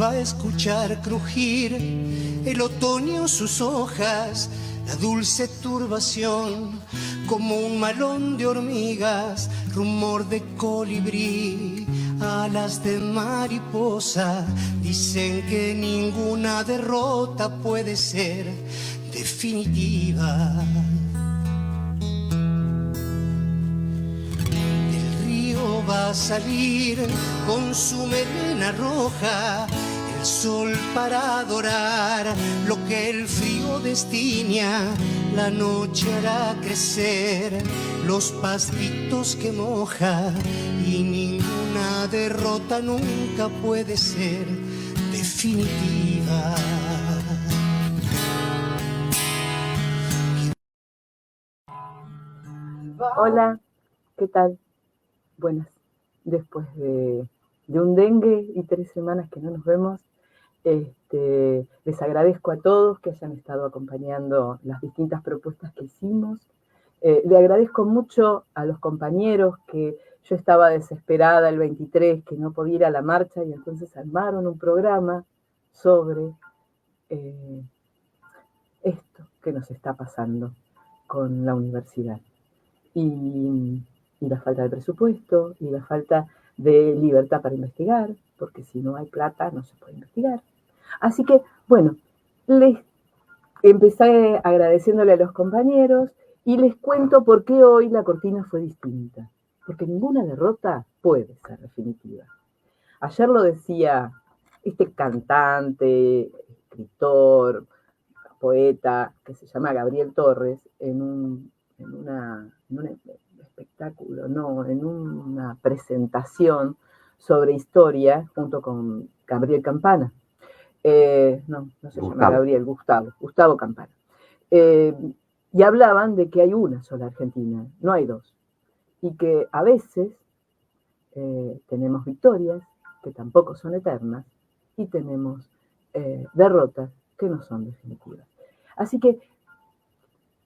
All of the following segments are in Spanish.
va a escuchar crujir el otoño sus hojas, la dulce turbación, como un malón de hormigas, rumor de colibrí, alas de mariposa. Dicen que ninguna derrota puede ser definitiva. Del río va a salir con su melena roja el sol para adorar lo que el frío destina. La noche hará crecer los pastitos que moja y ninguna derrota nunca puede ser definitiva. Hola, ¿qué tal? Buenas. Después de un dengue y 3 semanas que no nos vemos, les agradezco a todos que hayan estado acompañando las distintas propuestas que hicimos. Le agradezco mucho a los compañeros que yo estaba desesperada el 23, que no podía ir a la marcha, y entonces armaron un programa sobre esto que nos está pasando con la universidad. Y la falta de presupuesto, y la falta de libertad para investigar, porque si no hay plata no se puede investigar. Así que, bueno, les empecé agradeciéndole a los compañeros y les cuento por qué hoy la cortina fue distinta. Porque ninguna derrota puede ser definitiva. Ayer lo decía este cantante, escritor, poeta, que se llama Gabriel Torres, en un espectáculo, no, en una presentación sobre historia junto con Gabriel Campana. No se llama Gabriel, Gustavo Campana. Y hablaban de que hay una sola Argentina, no hay dos. Y que a veces tenemos victorias que tampoco son eternas y tenemos derrotas que no son definitivas. Así que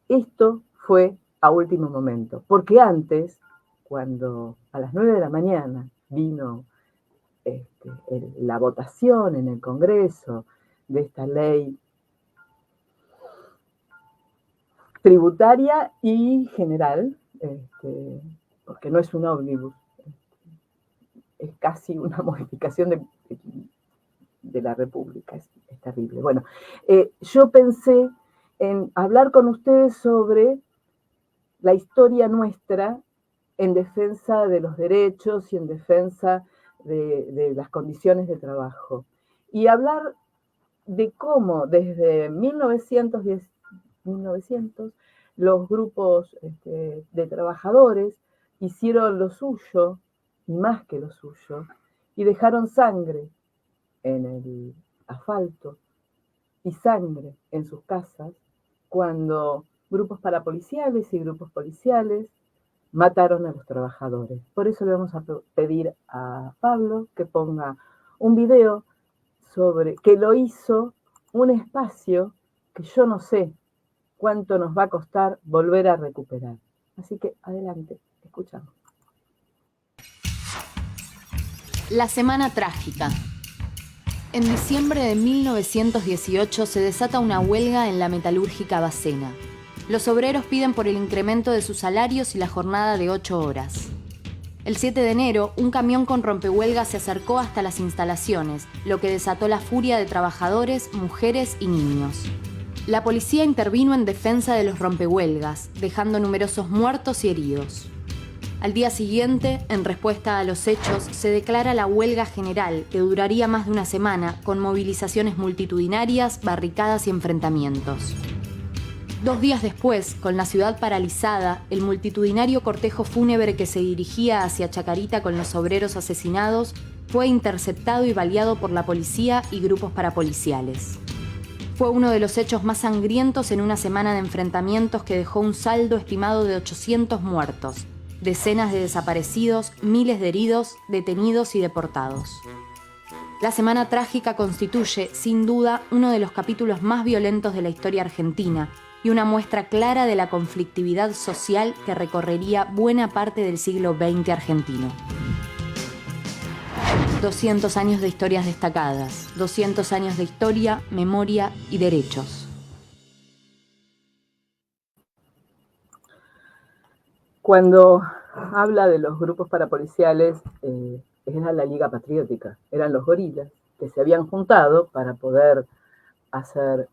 esto fue a último momento, porque antes, cuando a las 9 de la mañana vino la votación en el Congreso de esta ley tributaria y general, porque no es un ómnibus, es casi una modificación de la República, es terrible. Bueno, yo pensé en hablar con ustedes sobre la historia nuestra en defensa de los derechos y en defensa de las condiciones de trabajo. Y hablar de cómo desde 1900 los grupos de trabajadores hicieron lo suyo, y más que lo suyo, y dejaron sangre en el asfalto y sangre en sus casas cuando grupos parapoliciales y grupos policiales mataron a los trabajadores. Por eso le vamos a pedir a Pablo que ponga un video sobre que lo hizo un espacio que yo no sé cuánto nos va a costar volver a recuperar. Así que adelante, escuchamos. La semana trágica. En diciembre de 1918 se desata una huelga en la metalúrgica Bacena. Los obreros piden por el incremento de sus salarios y la jornada de 8 horas. El 7 de enero, un camión con rompehuelgas se acercó hasta las instalaciones, lo que desató la furia de trabajadores, mujeres y niños. La policía intervino en defensa de los rompehuelgas, dejando numerosos muertos y heridos. Al día siguiente, en respuesta a los hechos, se declara la huelga general, que duraría más de una semana, con movilizaciones multitudinarias, barricadas y enfrentamientos. 2 días después, con la ciudad paralizada, el multitudinario cortejo fúnebre que se dirigía hacia Chacarita con los obreros asesinados fue interceptado y baleado por la policía y grupos parapoliciales. Fue uno de los hechos más sangrientos en una semana de enfrentamientos que dejó un saldo estimado de 800 muertos, decenas de desaparecidos, miles de heridos, detenidos y deportados. La semana trágica constituye, sin duda, uno de los capítulos más violentos de la historia argentina y una muestra clara de la conflictividad social que recorrería buena parte del siglo XX argentino. 200 años de historias destacadas, 200 años de historia, memoria y derechos. Cuando habla de los grupos parapoliciales, era la Liga Patriótica, eran los gorilas que se habían juntado para poder hacer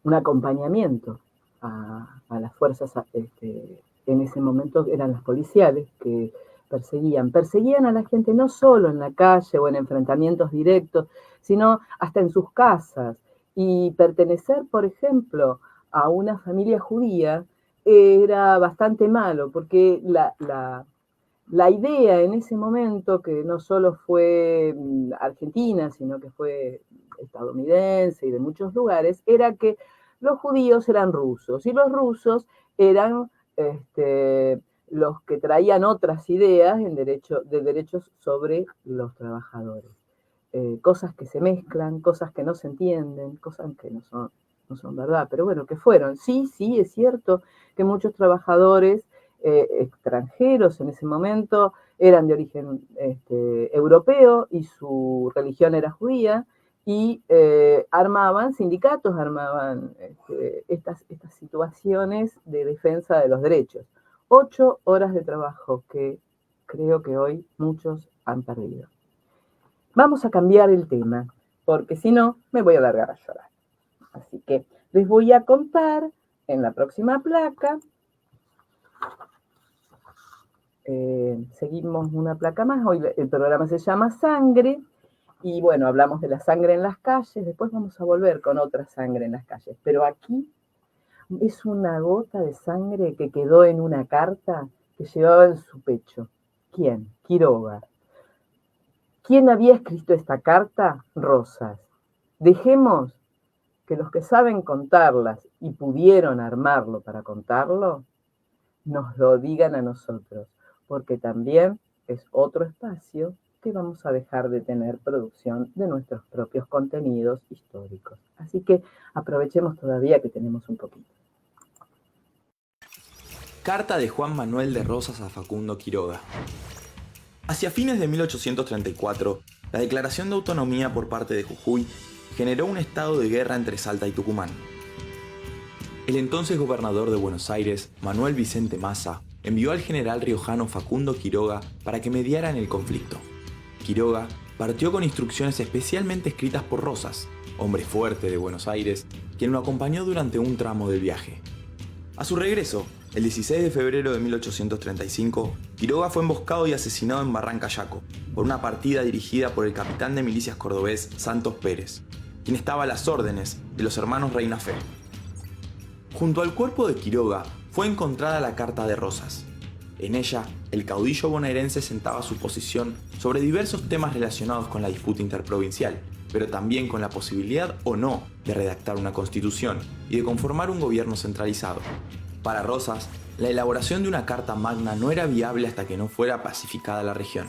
un acompañamiento a las fuerzas, en ese momento eran las policiales, que perseguían a la gente no solo en la calle o en enfrentamientos directos, sino hasta en sus casas. Y pertenecer, por ejemplo, a una familia judía era bastante malo, porque la idea en ese momento, que no solo fue argentina, sino que fue estadounidense y de muchos lugares, era que los judíos eran rusos, y los rusos eran los que traían otras ideas de derechos sobre los trabajadores. Cosas que se mezclan, cosas que no se entienden, cosas que no son verdad, pero bueno, que fueron. Sí, es cierto que muchos trabajadores extranjeros en ese momento eran de origen europeo y su religión era judía, y armaban sindicatos, armaban estas situaciones de defensa de los derechos. 8 horas de trabajo que creo que hoy muchos han perdido. Vamos a cambiar el tema, porque si no me voy a largar a llorar. Así que les voy a contar en la próxima placa. Seguimos una placa más. Hoy el programa se llama Sangre. Y bueno, hablamos de la sangre en las calles. Después vamos a volver con otra sangre en las calles. Pero aquí es una gota de sangre que quedó en una carta que llevaba en su pecho. ¿Quién? Quiroga. ¿Quién había escrito esta carta? Rosas. Dejemos que los que saben contarlas y pudieron armarlo para contarlo, nos lo digan a nosotros, porque también es otro espacio que vamos a dejar de tener producción de nuestros propios contenidos históricos. Así que aprovechemos todavía que tenemos un poquito. Carta de Juan Manuel de Rosas a Facundo Quiroga. Hacia fines de 1834, la declaración de autonomía por parte de Jujuy generó un estado de guerra entre Salta y Tucumán. El entonces gobernador de Buenos Aires, Manuel Vicente Massa, envió al general riojano Facundo Quiroga para que mediara en el conflicto. Quiroga partió con instrucciones especialmente escritas por Rosas, hombre fuerte de Buenos Aires, quien lo acompañó durante un tramo del viaje. A su regreso, el 16 de febrero de 1835, Quiroga fue emboscado y asesinado en Barranca Yaco por una partida dirigida por el capitán de milicias cordobés Santos Pérez, quien estaba a las órdenes de los hermanos Reina Fe. Junto al cuerpo de Quiroga fue encontrada la carta de Rosas. En ella, el caudillo bonaerense sentaba su posición sobre diversos temas relacionados con la disputa interprovincial, pero también con la posibilidad o no de redactar una constitución y de conformar un gobierno centralizado. Para Rosas, la elaboración de una carta magna no era viable hasta que no fuera pacificada la región.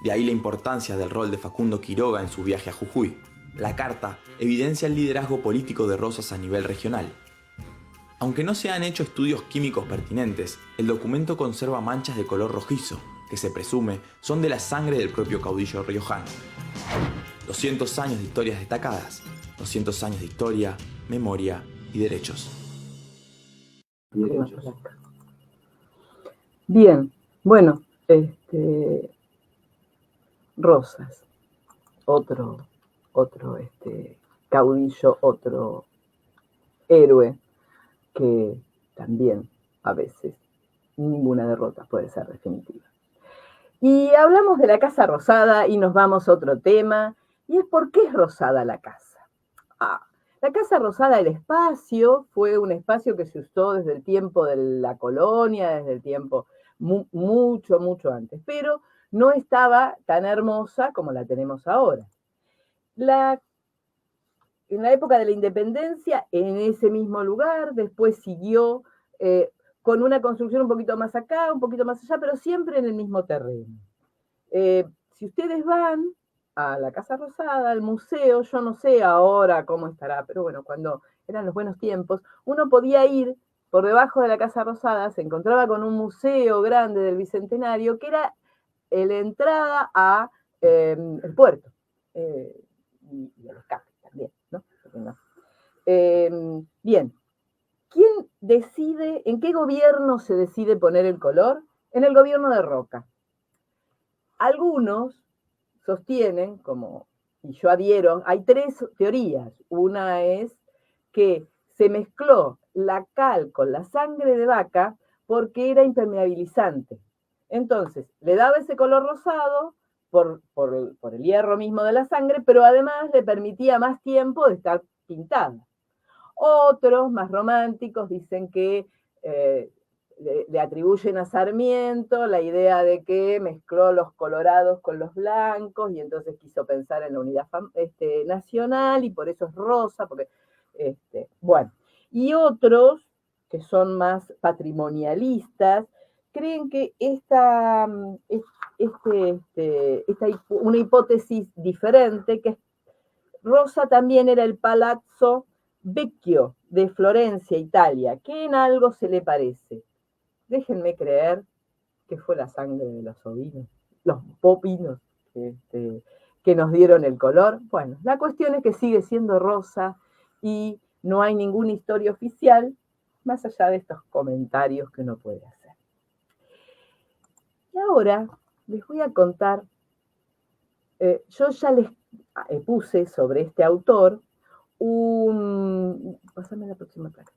De ahí la importancia del rol de Facundo Quiroga en su viaje a Jujuy. La carta evidencia el liderazgo político de Rosas a nivel regional. Aunque no se han hecho estudios químicos pertinentes, el documento conserva manchas de color rojizo, que se presume son de la sangre del propio caudillo riojano. 200 años de historias destacadas, 200 años de historia, memoria y derechos. Bien, bueno, Rosas, otro caudillo, otro héroe, que también a veces ninguna derrota puede ser definitiva. Y hablamos de la Casa Rosada y nos vamos a otro tema, y es ¿por qué es rosada la casa? La Casa Rosada, el espacio, fue un espacio que se usó desde el tiempo de la colonia, desde el tiempo mucho antes, pero no estaba tan hermosa como la tenemos ahora. En la época de la independencia, en ese mismo lugar, después siguió con una construcción un poquito más acá, un poquito más allá, pero siempre en el mismo terreno. Si ustedes van a la Casa Rosada, al museo, yo no sé ahora cómo estará, pero bueno, cuando eran los buenos tiempos, uno podía ir por debajo de la Casa Rosada, se encontraba con un museo grande del Bicentenario, que era la entrada a el puerto y el escape también, ¿no? Bien, ¿quién decide, en qué gobierno se decide poner el color? En el gobierno de Roca. Algunos sostienen, y yo adhiero, hay tres teorías. Una es que se mezcló la cal con la sangre de vaca porque era impermeabilizante. Entonces, le daba ese color rosado por el hierro mismo de la sangre, pero además le permitía más tiempo de estar pintada. Otros, más románticos, dicen que le atribuyen a Sarmiento la idea de que mezcló los colorados con los blancos y entonces quiso pensar en la unidad nacional y por eso es rosa, porque, bueno. Y otros, que son más patrimonialistas, creen que una hipótesis diferente, que rosa también era el Palazzo Vecchio de Florencia, Italia, que en algo se le parece. Déjenme creer que fue la sangre de los ovinos, los bovinos que nos dieron el color. Bueno, la cuestión es que sigue siendo rosa y no hay ninguna historia oficial más allá de estos comentarios que uno puede hacer. Y ahora les voy a contar, yo ya les puse sobre este autor pásame la próxima placa,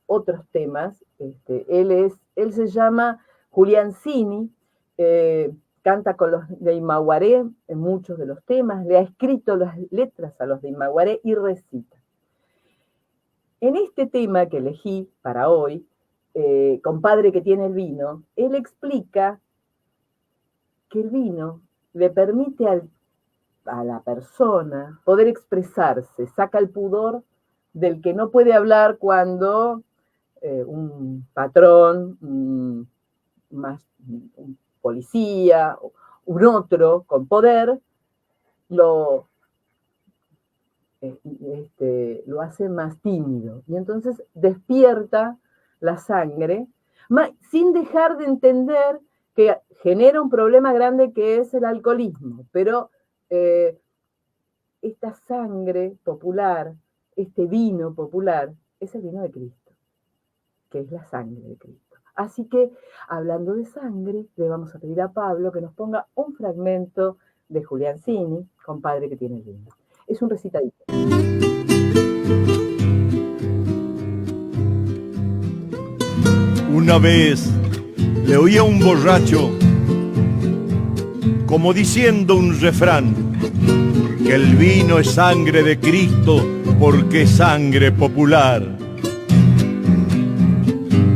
otros temas. Él se llama Julián Cini, canta con los de Imaguaré en muchos de los temas, le ha escrito las letras a los de Imaguaré y recita. En este tema que elegí para hoy, Compadre que tiene el vino, él explica que el vino le permite a la persona poder expresarse, saca el pudor del que no puede hablar cuando un patrón, un policía, un otro con poder, lo hace más tímido. Y entonces despierta la sangre, sin dejar de entender que genera un problema grande que es el alcoholismo. Pero esta sangre popular, este vino popular, es el vino de Cristo, que es la sangre de Cristo. Así que, hablando de sangre, le vamos a pedir a Pablo que nos ponga un fragmento de Julián Cini, Compadre que tiene el vino. Es un recitadito. Una vez le oí a un borracho como diciendo un refrán, que el vino es sangre de Cristo porque es sangre popular.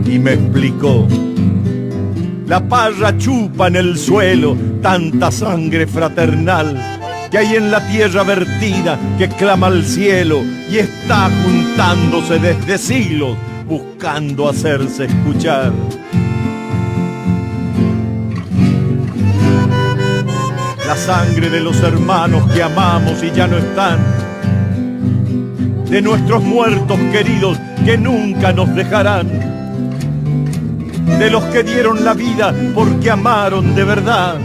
Y me explicó, la parra chupa en el suelo tanta sangre fraternal que hay en la tierra vertida que clama al cielo y está juntándose desde siglos buscando hacerse escuchar. La sangre de los hermanos que amamos y ya no están, de nuestros muertos queridos que nunca nos dejarán, de los que dieron la vida porque amaron de verdad,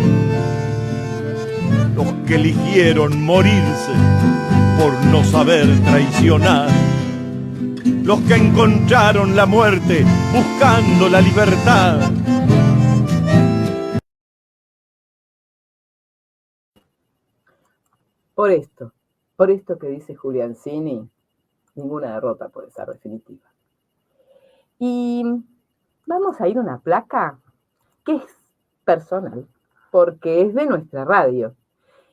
los que eligieron morirse por no saber traicionar, los que encontraron la muerte buscando la libertad. Por esto que dice Julián Cini, ninguna derrota puede ser definitiva. Y vamos a ir a una placa que es personal, porque es de nuestra radio.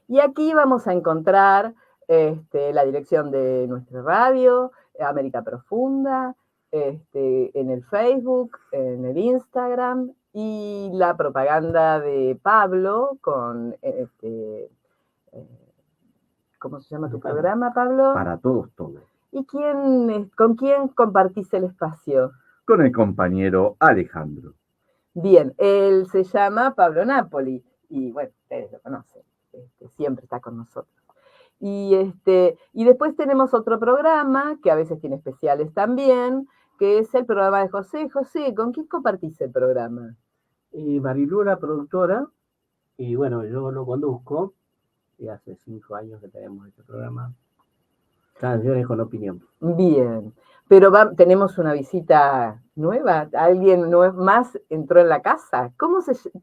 Y aquí vamos a encontrar la dirección de nuestra radio, América Profunda, en el Facebook, en el Instagram, y la propaganda de Pablo con ¿cómo se llama tu programa, Pablo? Para todos, todos. ¿Y con quién compartís el espacio? Con el compañero Alejandro. Bien, él se llama Pablo Napoli, y bueno, ustedes lo conocen, siempre está con nosotros. Y después tenemos otro programa, que a veces tiene especiales también, que es el programa de José. José, ¿con quién compartís el programa? Y Marilú la productora, y bueno, yo lo conduzco, y hace 5 años que tenemos este programa, Canciones con Opinión. Bien, pero tenemos una visita nueva, alguien más entró en la casa.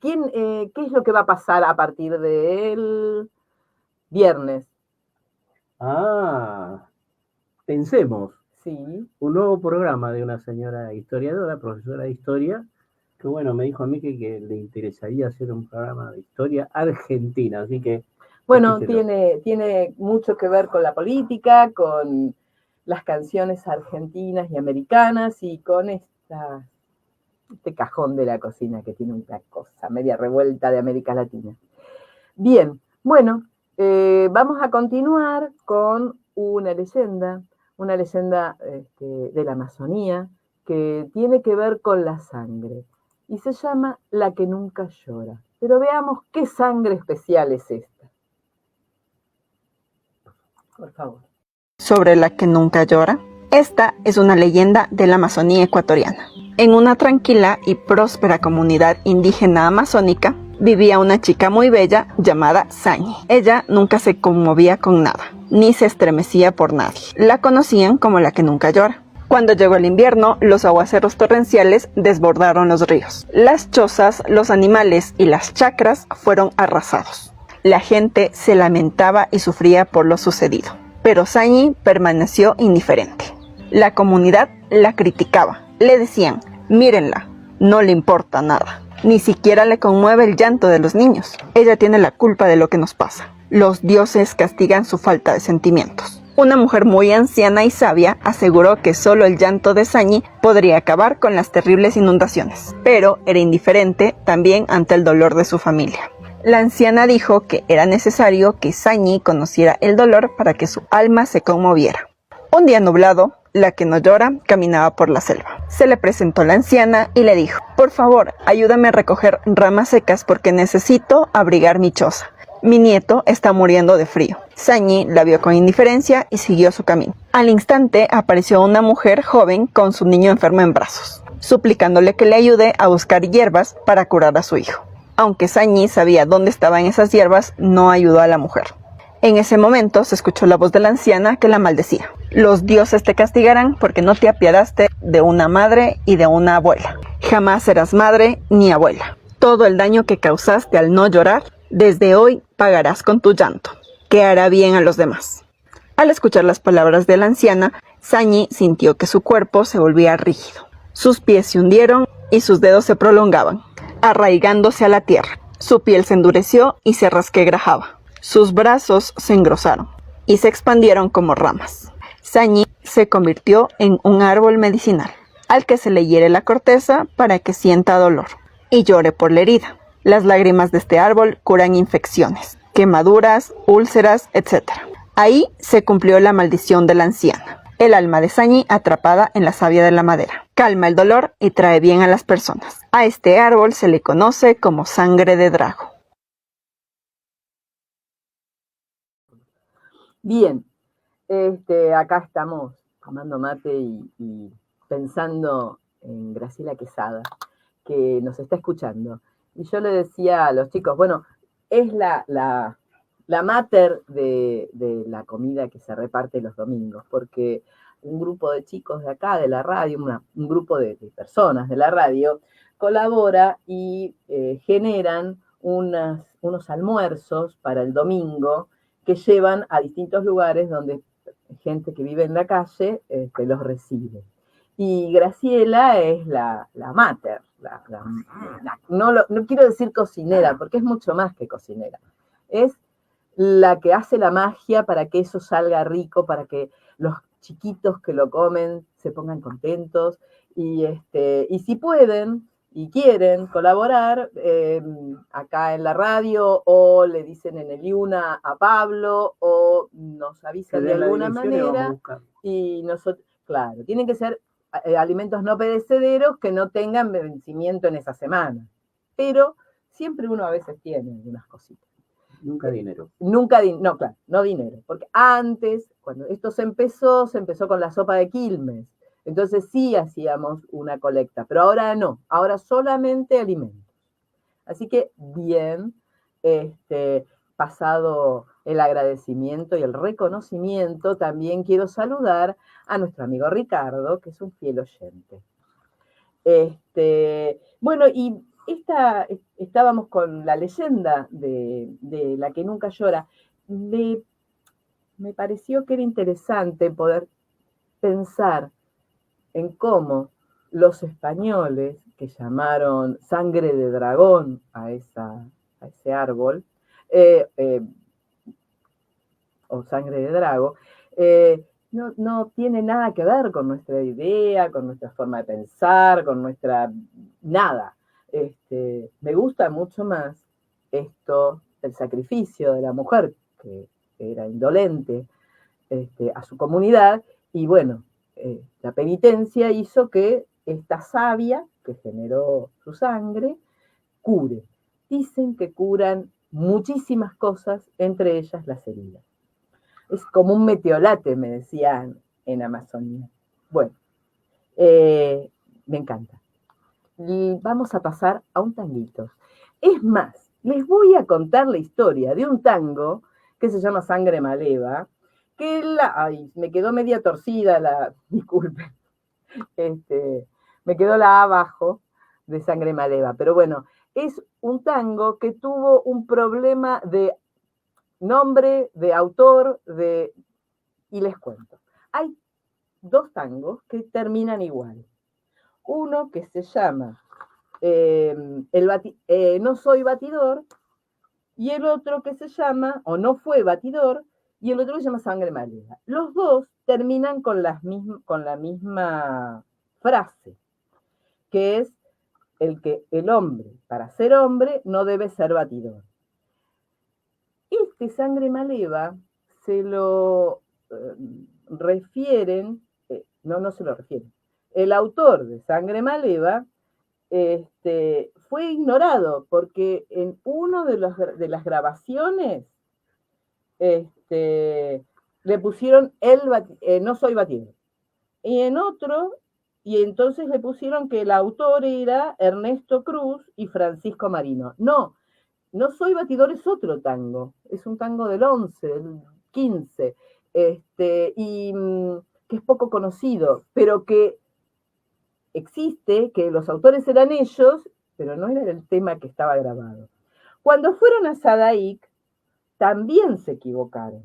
¿Qué es lo que va a pasar a partir del viernes? Pensemos. Sí. Un nuevo programa de una señora historiadora, profesora de historia, que bueno, me dijo a mí que le interesaría hacer un programa de historia argentina, así que... Bueno, tiene mucho que ver con la política, con las canciones argentinas y americanas y con este cajón de la cocina que tiene una cosa media revuelta de América Latina. Bien, bueno, vamos a continuar con una leyenda de la Amazonía que tiene que ver con la sangre y se llama La que nunca llora. Pero veamos qué sangre especial es esta. Por favor. Sobre la que nunca llora. Esta es una leyenda de la Amazonía ecuatoriana. En una tranquila y próspera comunidad indígena amazónica vivía una chica muy bella llamada Sañi. Ella nunca se conmovía con nada, ni se estremecía por nadie. La conocían como la que nunca llora. Cuando llegó el invierno, los aguaceros torrenciales desbordaron los ríos. Las chozas, los animales y las chacras fueron arrasados. La gente se lamentaba y sufría por lo sucedido, pero Sañi permaneció indiferente. La comunidad la criticaba. Le decían, mírenla, no le importa nada. Ni siquiera le conmueve el llanto de los niños. Ella tiene la culpa de lo que nos pasa. Los dioses castigan su falta de sentimientos. Una mujer muy anciana y sabia aseguró que solo el llanto de Sañi podría acabar con las terribles inundaciones, pero era indiferente también ante el dolor de su familia. La anciana dijo que era necesario que Sañi conociera el dolor para que su alma se conmoviera. Un día nublado, la que no llora caminaba por la selva. Se le presentó la anciana y le dijo, por favor, ayúdame a recoger ramas secas porque necesito abrigar mi choza. Mi nieto está muriendo de frío. Sañi la vio con indiferencia y siguió su camino. Al instante apareció una mujer joven con su niño enfermo en brazos, suplicándole que le ayude a buscar hierbas para curar a su hijo. Aunque Sañi sabía dónde estaban esas hierbas, no ayudó a la mujer. En ese momento se escuchó la voz de la anciana que la maldecía. Los dioses te castigarán porque no te apiadaste de una madre y de una abuela. Jamás serás madre ni abuela. Todo el daño que causaste al no llorar, desde hoy pagarás con tu llanto, que hará bien a los demás. Al escuchar las palabras de la anciana, Sañi sintió que su cuerpo se volvía rígido. Sus pies se hundieron y sus dedos se prolongaban, arraigándose a la tierra. Su piel se endureció y se rasquebrajaba. Sus brazos se engrosaron y se expandieron como ramas. Sañi se convirtió en un árbol medicinal, al que se le hiere la corteza para que sienta dolor y llore por la herida. Las lágrimas de este árbol curan infecciones, quemaduras, úlceras, etc. Ahí se cumplió la maldición de la anciana. El alma de Sañi atrapada en la savia de la madera. Calma el dolor y trae bien a las personas. A este árbol se le conoce como sangre de drago. Bien, acá estamos tomando mate y pensando en Graciela Quesada, que nos está escuchando. Y yo le decía a los chicos, bueno, es la mater de la comida que se reparte los domingos, porque un grupo de chicos de acá, de la radio, un grupo de personas de la radio, colabora y generan unos almuerzos para el domingo que llevan a distintos lugares donde gente que vive en la calle los recibe. Y Graciela es la mater, no quiero decir cocinera, porque es mucho más que cocinera. Es la que hace la magia para que eso salga rico, para que los chiquitos que lo comen se pongan contentos. Y si pueden y quieren colaborar acá en la radio, o le dicen en el IUNA a Pablo, o nos avisan de alguna manera. Y nosotros, claro, tienen que ser alimentos no perecederos que no tengan vencimiento en esa semana. Pero siempre uno a veces tiene algunas cositas. Nunca dinero. No, claro, no dinero. Porque antes, cuando esto se empezó con la sopa de Quilmes. Entonces sí hacíamos una colecta, pero ahora no, ahora solamente alimentos. Así que bien, pasado el agradecimiento y el reconocimiento, también quiero saludar a nuestro amigo Ricardo, que es un fiel oyente. Bueno, y estábamos con la leyenda de La que nunca llora. Me pareció que era interesante poder pensar en cómo los españoles, que llamaron sangre de dragón a ese árbol, o sangre de drago, no tiene nada que ver con nuestra idea, con nuestra forma de pensar, con nuestra... nada. Me gusta mucho más el sacrificio de la mujer, que era indolente a su comunidad, y bueno, la penitencia hizo que esta savia, que generó su sangre, cure. Dicen que curan muchísimas cosas, entre ellas las heridas. Es como un meteolate, me decían en Amazonía. Bueno, me encanta. Y vamos a pasar a un tanguito. Es más, les voy a contar la historia de un tango que se llama Sangre Maleva, que ay, me quedó media torcida disculpen, me quedó la A abajo de Sangre Maleva, pero bueno, es un tango que tuvo un problema de nombre, de autor, y les cuento. Hay dos tangos que terminan igual. Uno que se llama No soy batidor, y el otro que se llama, o No fue batidor, y el otro que se llama Sangre Maleva. Los dos terminan con la misma frase, que es el hombre, para ser hombre, no debe ser batidor. Sangre Maleva se lo refieren, no se lo refieren. El autor de Sangre Maleva fue ignorado porque en uno de las grabaciones le pusieron No soy batidor. Y en otro, y entonces le pusieron que el autor era Ernesto Cruz y Francisco Marino. No soy batidor es otro tango, es un tango del 11, del 15, y que es poco conocido, pero que existe, que los autores eran ellos, pero no era el tema que estaba grabado. Cuando fueron a Sadaic, también se equivocaron,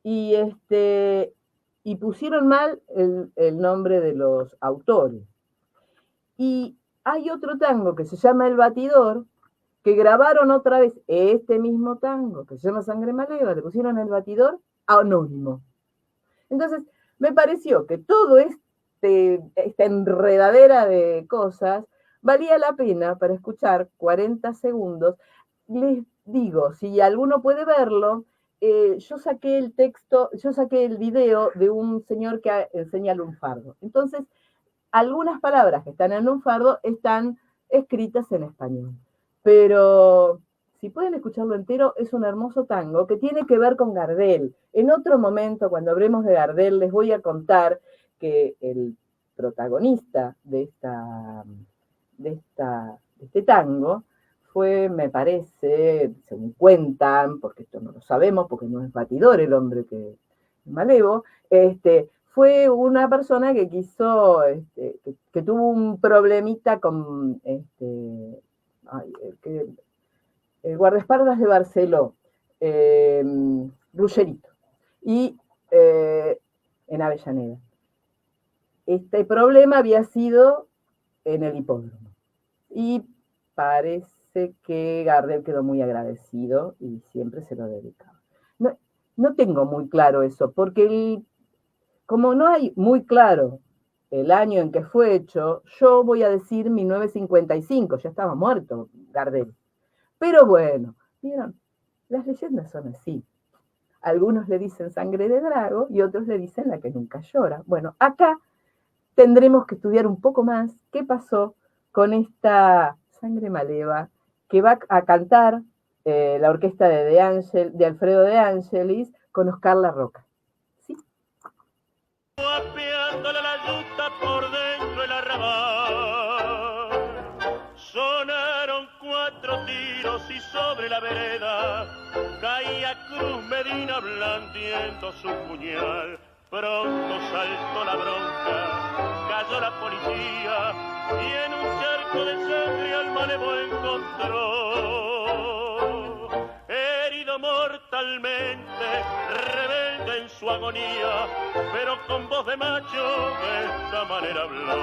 y pusieron mal el nombre de los autores. Y hay otro tango que se llama El Batidor, que grabaron otra vez este mismo tango, que se llama Sangre Maleva, le pusieron El Batidor anónimo. Entonces, me pareció que todo esta enredadera de cosas valía la pena para escuchar 40 segundos. Les digo, si alguno puede verlo, yo saqué el video de un señor que enseña lunfardo. Entonces, algunas palabras que están en lunfardo están escritas en español. Pero si pueden escucharlo entero, es un hermoso tango que tiene que ver con Gardel. En otro momento, cuando hablemos de Gardel, les voy a contar que el protagonista de este tango fue, me parece, según cuentan, porque esto no lo sabemos, porque no es batidor el hombre que Malevo, fue una persona que quiso, que tuvo un problemita con el guardaespaldas de Barceló, Ruggerito, y en Avellaneda. Este problema había sido en el hipódromo. Y parece que Gardel quedó muy agradecido y siempre se lo dedicaba. No tengo muy claro eso, porque como no hay muy claro el año en que fue hecho, yo voy a decir 1955, ya estaba muerto Gardel. Pero bueno, ¿vieron? Las leyendas son así. Algunos le dicen Sangre de Drago y otros le dicen La que nunca llora. Bueno, acá tendremos que estudiar un poco más qué pasó con esta Sangre Maleva que va a cantar la orquesta de Alfredo de Angelis con Oscar La Roca. ¿Sí? Guapeándole la yuta por dentro el arrabal, sonaron 4 sobre la vereda caía Cruz Medina blandiendo su puñal. Pronto saltó la bronca, cayó la policía y en un charco de sangre al malevo encontró. Herido mortalmente, rebelde en su agonía, pero con voz de macho de esta manera habló.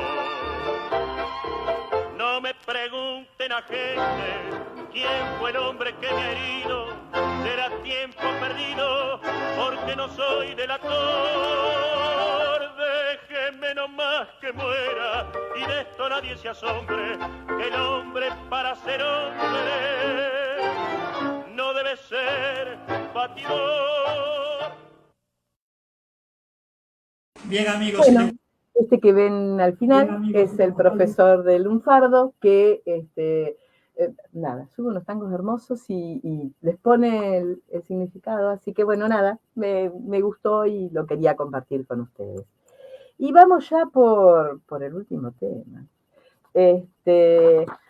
No me pregunten a gente quién fue el hombre que me ha herido, será tiempo perdido porque no soy delator. Déjenme nomás que muera y de esto nadie se asombre, que el hombre para ser hombre no debe ser batidor. Bien, amigos. Bueno, este que ven al final es el profesor del lunfardo que nada, sube unos tangos hermosos y les pone el significado. Así que bueno, nada, me gustó y lo quería compartir con ustedes. Y vamos ya por el último tema.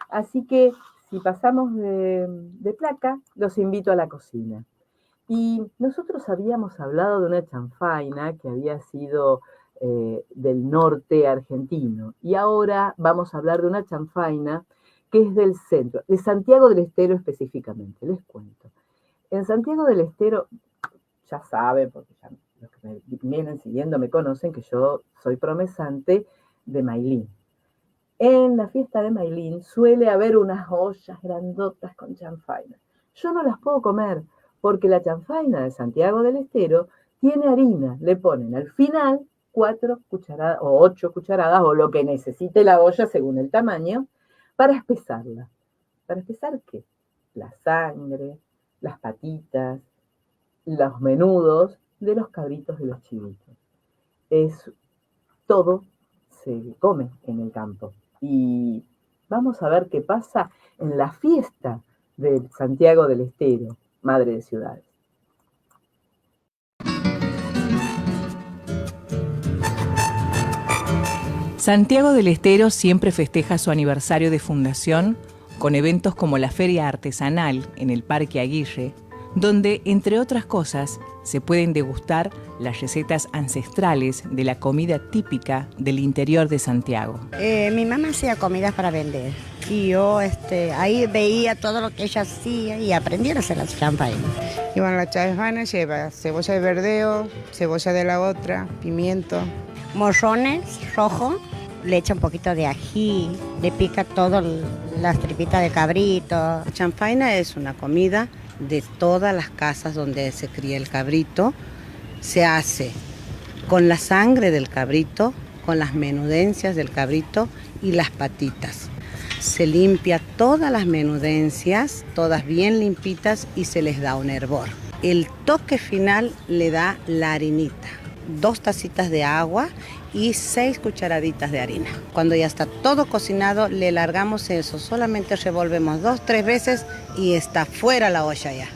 Así que si pasamos de placa, los invito a la cocina. Y nosotros habíamos hablado de una chanfaina que había sido del norte argentino. Y ahora vamos a hablar de una chanfaina que es del centro, de Santiago del Estero específicamente. Les cuento. En Santiago del Estero, ya saben, porque ya los que me vienen siguiendo me conocen, que yo soy promesante de Mailín. En la fiesta de Mailín suele haber unas ollas grandotas con chanfaina. Yo no las puedo comer porque la chanfaina de Santiago del Estero tiene harina. Le ponen al final 4 cucharadas o 8 cucharadas o lo que necesite la olla según el tamaño para espesarla. ¿Para espesar qué? La sangre, las patitas, los menudos de los cabritos de los chivitos. Todo se come en el campo. Y vamos a ver qué pasa en la fiesta de Santiago del Estero, madre de ciudades. Santiago del Estero siempre festeja su aniversario de fundación con eventos como la Feria Artesanal en el Parque Aguirre, donde, entre otras cosas, se pueden degustar las recetas ancestrales de la comida típica del interior de Santiago. Mi mamá hacía comidas para vender y yo ahí veía todo lo que ella hacía y aprendí a hacer las chanfainas. Y bueno, la chanfaina lleva cebolla de verdeo, cebolla de la otra, pimiento. Morrones rojo, le echa un poquito de ají, le pica todo las tripitas de cabrito. La chanfaina es una comida de todas las casas donde se cría el cabrito. Se hace con la sangre del cabrito, con las menudencias del cabrito y las patitas. Se limpia todas las menudencias, todas bien limpitas y se les da un hervor. El toque final le da la harinita, 2 tacitas de agua y 6 cucharaditas de harina. Cuando ya está todo cocinado, le largamos eso, solamente revolvemos 2-3 veces y está fuera la olla ya.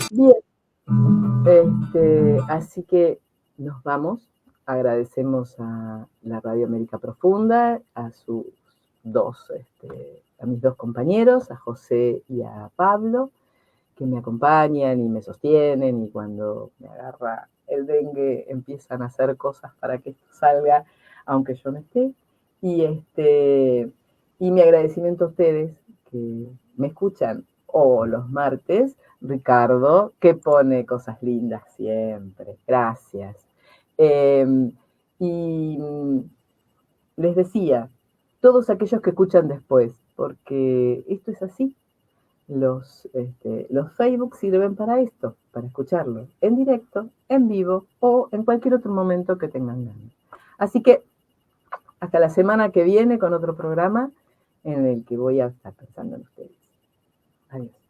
Bien, así que nos vamos. Agradecemos a la Radio América Profunda, a sus a mis 2 compañeros, a José y a Pablo, que me acompañan y me sostienen, y cuando me agarra el dengue empiezan a hacer cosas para que esto salga, aunque yo no esté. Y mi agradecimiento a ustedes que me escuchan, o los martes, Ricardo, que pone cosas lindas siempre. Gracias. Y les decía, todos aquellos que escuchan después, porque esto es así. Los Facebook sirven para esto, para escucharlo en directo, en vivo o en cualquier otro momento que tengan ganas. Así que hasta la semana que viene con otro programa en el que voy a estar pensando en ustedes. Adiós.